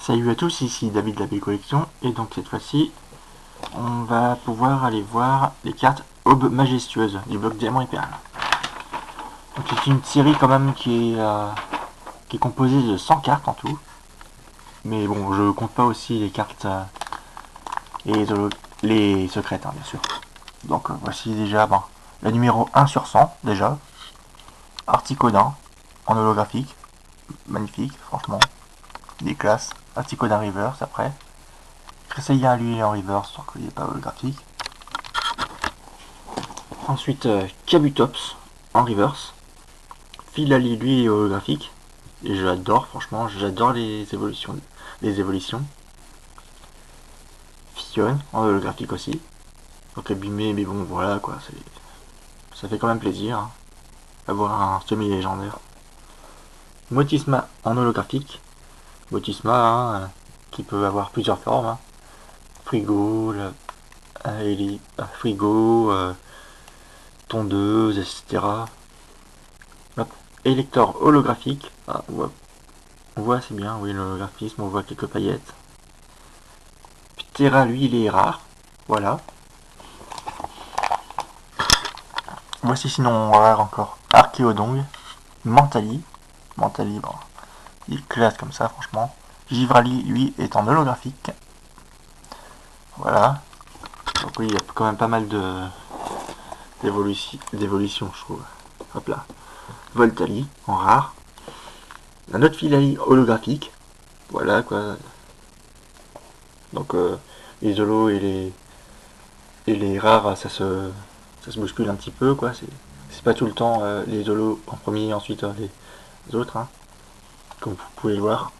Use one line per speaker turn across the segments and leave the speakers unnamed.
Salut à tous, ici David de la Belle Collection, et donc cette fois-ci, on va pouvoir aller voir les cartes Aube Majestueuse du bloc Diamant et Perle. Donc c'est une série quand même qui est composée de 100 cartes en tout, mais bon, je compte pas aussi les cartes et les secrètes, hein, bien sûr. Donc voici déjà la numéro 1 sur 100, déjà, Articodin, en holographique, magnifique, franchement, il est classe. Articodin Reverse après. Cresselia lui il est en reverse, donc il n'est pas holographique. Ensuite, Kabutops en reverse. Philali lui est holographique. Et je l'adore, franchement, j'adore les évolutions. Fion en holographique aussi. Donc abîmé, mais bon, voilà quoi, ça fait quand même plaisir hein, avoir un semi-légendaire. Motisma en holographique. Motisma hein, qui peut avoir plusieurs formes. Hein. Frigo, frigo, tondeuse, etc. Hop. Elector holographique. Ah, on voit assez bien, oui, l'holographisme, on voit quelques paillettes. Ptera, lui, il est rare. Voilà. Voici sinon rare encore. Archéodong. Mentali. Mentali, bon, il est classe comme ça, franchement. Givrali, lui, est en holographique. Voilà. Donc oui, il y a quand même pas mal d'évolution, je trouve. Hop là. Voltali, en rare. Un autre Philali holographique. Voilà, quoi. Donc, les holos et les rares, ça se bouscule un petit peu, quoi. C'est pas tout le temps les holos en premier, ensuite les autres, hein, comme vous pouvez le voir.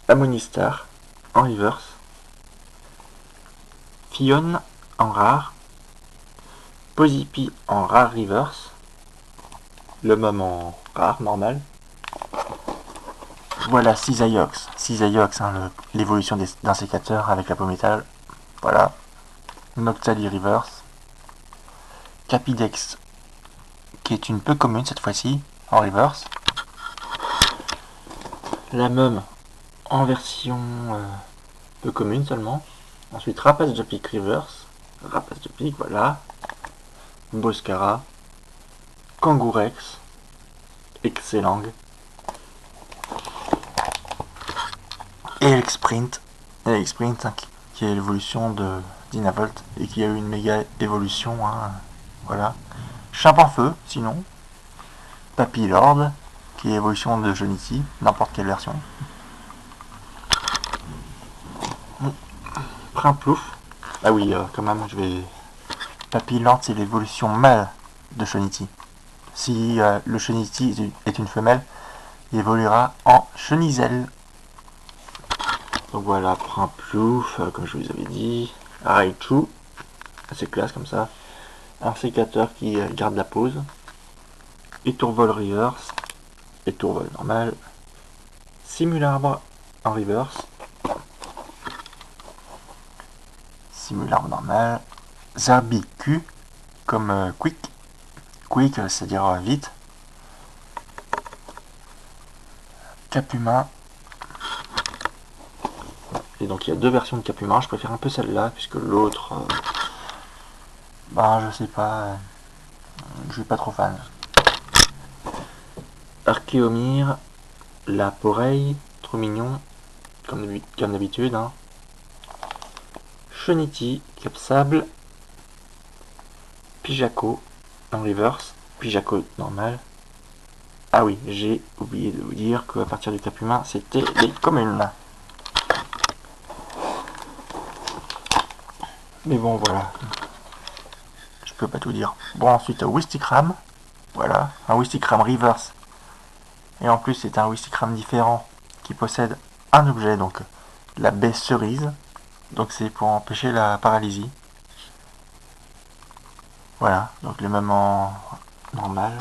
Ammonistar en reverse. Fion en rare. Posipi en rare reverse. Le moment en rare, normal. Voilà Cisaiox. Cisaiox, hein, l'évolution d'un sécateur avec la peau métal. Voilà. Noctali reverse. Capidex, qui est une peu commune cette fois-ci, en reverse. La Mum en version peu commune seulement. Ensuite Rapace de pique reverse. Rapace de pique, voilà. Boscara. Kangourex. Excellang. Et Elexprint. Elexprint hein, qui est l'évolution de Dynavolt et qui a eu une méga évolution. Hein, voilà. Feu, sinon. Papillord, qui est l'évolution de Jonity, n'importe quelle version. Primplouf. Ah oui, quand même, je vais. Papillord, c'est l'évolution mâle de Shonity. Si le Shonity est une femelle, il évoluera en Chenizel. Donc voilà, Primplouf, comme je vous avais dit. Raichu, assez classe comme ça. Un sécateur qui garde la pose. Et Tourvol reverse. Et Tourvol normal. Simularbre en reverse. Simularbre normal. Zarbicu comme Quick. Quick, c'est-à-dire vite. Capumin. Et donc il y a deux versions de Capumin. Je préfère un peu celle-là puisque l'autre, je sais pas, je suis pas trop fan. Archéomir, la Poreille, trop mignon, comme d'habitude. Hein. Chonity, Capsable, Pijaco en reverse, Pijaco normal. Ah oui, j'ai oublié de vous dire qu'à partir du Capumin, c'était les communes. Mais bon, voilà. Je peux pas tout dire. Bon, ensuite, Wistikram. Voilà, un Wistikram reverse. Et en plus, c'est un Wistikram différent qui possède un objet, donc la baie cerise. Donc c'est pour empêcher la paralysie. Voilà, donc le même en normal.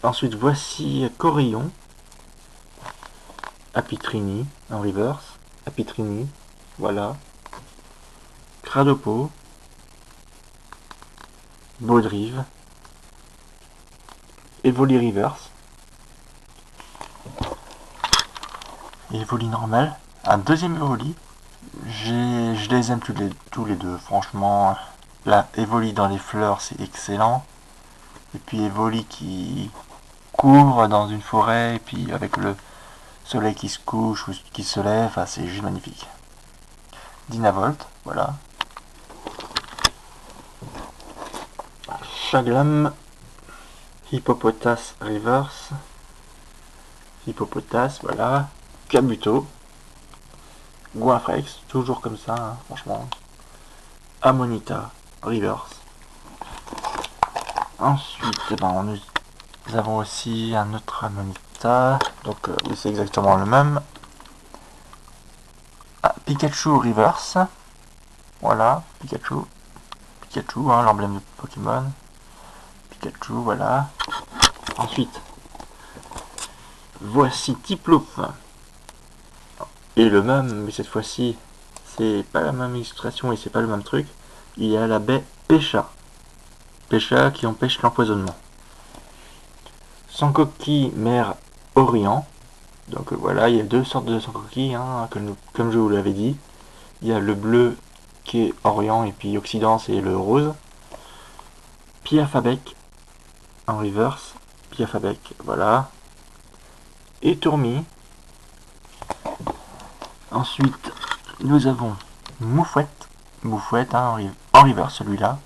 Ensuite, voici Corillon. Apitrini en reverse. Apitrini, voilà. Cradopo. Baudrive. Evoli reverse. Evoli normal. Un deuxième Evoli. Je les aime tous les deux. Franchement, la Evoli dans les fleurs, c'est excellent. Et puis Evoli qui court dans une forêt, et puis avec le soleil qui se couche ou qui se lève, enfin, c'est juste magnifique. Dynavolt, voilà. Chaglam, Hippopotas Reverse, Hippopotas, voilà. Kabuto, Goinfrex, toujours comme ça, hein, franchement. Amonita Reverse. Ensuite, nous avons aussi un autre Amonita, donc oui, c'est exactement le même. Ah, Pikachu Reverse, voilà, Pikachu, hein, l'emblème de Pokémon. Pikachu, voilà. Ensuite, voici Tiploop. Et le même, mais cette fois-ci, c'est pas la même illustration et c'est pas le même truc. Il y a la baie Pécha. Pécha qui empêche l'empoisonnement. Sankoki mer Orient. Donc voilà, il y a deux sortes de Sankoki, hein, comme je vous l'avais dit. Il y a le bleu qui est Orient et puis Occident c'est le rose. Piafabec en reverse. Piafabec, voilà. Et Tourmi. Ensuite, nous avons Moufouette. Moufouette, hein, en reverse celui-là.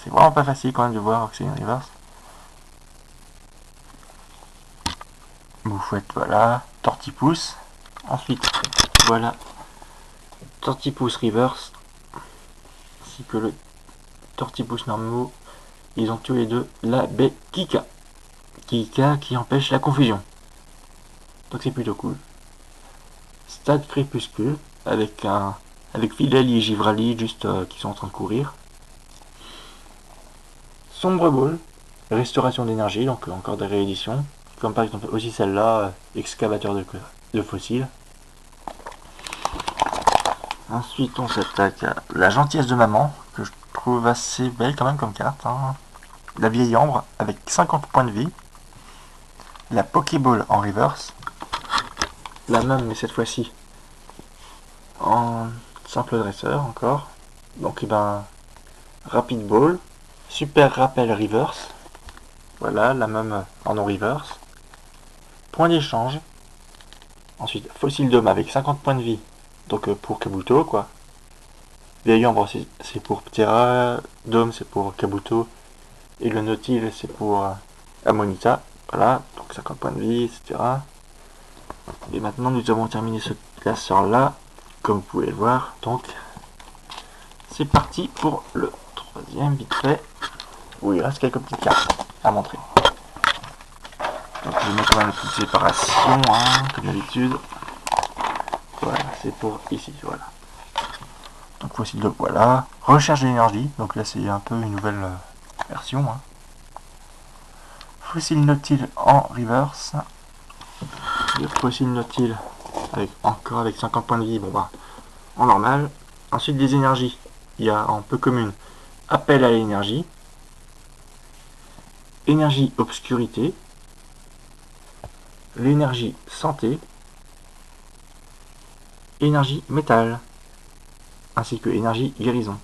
C'est vraiment pas facile quand même de voir que c'est une reverse. Moufouette, voilà. Tortipousse. Ensuite, voilà. Tortipousse reverse. Ainsi que le Tortipousse normaux. Ils ont tous les deux la baie Kika. Kika qui empêche la confusion. Donc c'est plutôt cool. Stade crépuscule avec Philali et Givrali juste qui sont en train de courir. Sombre Ball, restauration d'énergie, donc encore des rééditions, comme par exemple aussi celle-là, excavateur de fossiles. Ensuite on s'attaque à la gentillesse de maman, que je trouve assez belle quand même comme carte. Hein. La vieille ambre avec 50 points de vie. La Pokéball en reverse. La même mais cette fois-ci en simple dresseur encore. Donc Rapid Ball. Super Rappel Reverse. Voilà, la même en non-reverse. Point d'échange. Ensuite, Fossile Dome avec 50 points de vie. Donc pour Kabuto, quoi. Vieille Ambre, c'est pour Ptera. Dome, c'est pour Kabuto. Et le Nautil, c'est pour Amonita. Voilà, donc 50 points de vie, etc. Et maintenant, nous avons terminé ce classeur-là. Comme vous pouvez le voir. Donc, c'est parti pour le troisième, vite fait. Oui, il reste quelques petites cartes à montrer. Donc je mets quand même une petite séparation, hein, comme d'habitude. Voilà, c'est pour ici, voilà. Donc voici le voilà. Recherche d'énergie, donc là c'est un peu une nouvelle version. Hein. Fossile Nautil en reverse. Le Fossile Nautil encore avec 50 points de vie, bon bah, en normal. Ensuite des énergies. Il y a en peu commune appel à l'énergie. Énergie obscurité, l'énergie santé, énergie métal, ainsi que énergie guérison.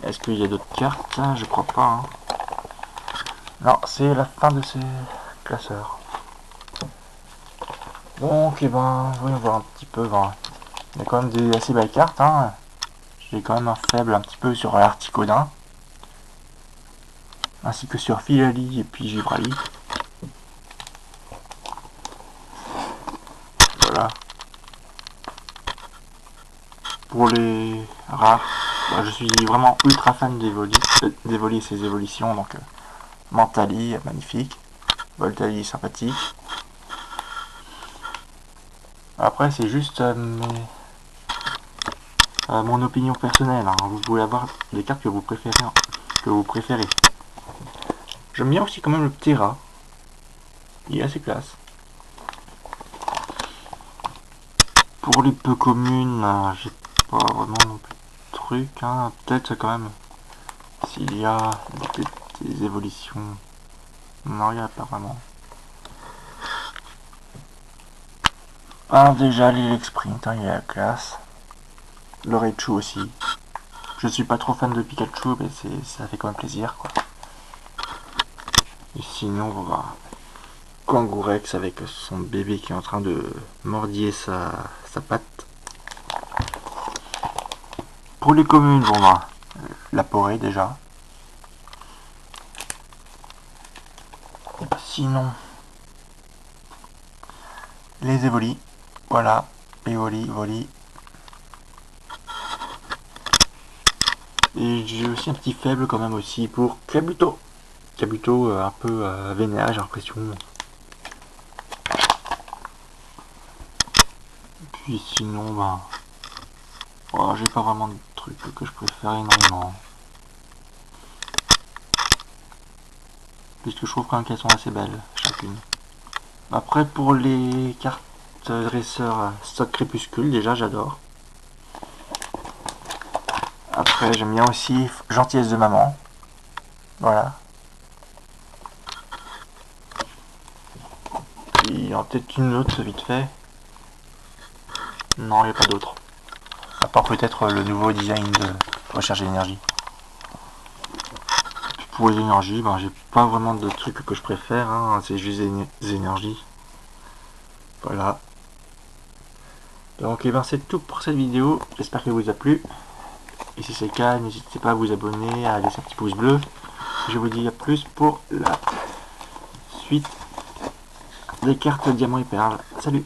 Est-ce qu'il y a d'autres cartes? Je crois pas. Hein. Non, c'est la fin de ces classeurs. Donc, voyons voir un petit peu. Il y a quand même des assez belles cartes. Hein. J'ai quand même un faible un petit peu sur l'Articodin. Ainsi que sur Philali et puis Givrali. Voilà. Pour les rares, je suis vraiment ultra fan d'Evoli et ses évolutions. Donc Mentali, magnifique. Voltali, sympathique. Après, c'est juste mon opinion personnelle. Hein. Vous pouvez avoir des cartes que vous préférez. J'aime bien aussi quand même le Ptera. Il est assez classe. Pour les peu communes, j'ai pas vraiment non plus de trucs. Hein. Peut-être quand même s'il y a des évolutions. Non, il n'y a pas vraiment. Ah, déjà l'Elexprint, hein, il est à la classe. Le Raichu aussi. Je suis pas trop fan de Pikachu, mais ça fait quand même plaisir, quoi. Et sinon, on va voir Kangourex avec son bébé qui est en train de mordiller sa patte. Pour les communes, bon bah, la Porée déjà. Sinon, les Evoli. Voilà, Evoli, Voli. Et j'ai aussi un petit faible quand même aussi pour Kabuto. Kabuto un peu vénère, j'ai l'impression. Puis sinon, bah, oh, j'ai pas vraiment de trucs que je préfère énormément. Puisque je trouve quand même qu'elles sont assez belles, chacune. Après, pour les cartes dresseurs stock crépuscule, déjà j'adore. Après, j'aime bien aussi Gentillesse de maman. Voilà. Il y en a peut-être une autre vite fait. Non, il n'y a pas d'autre. À part peut-être le nouveau design de recherche d'énergie. Pour les énergies, ben, j'ai pas vraiment de trucs que je préfère, hein. C'est juste des énergies. Voilà. Donc, ben, c'est tout pour cette vidéo. J'espère qu'elle vous a plu. Et si c'est le cas, n'hésitez pas à vous abonner, à laisser un petit pouce bleu. Je vous dis à plus pour la suite des cartes diamants et perles. Salut!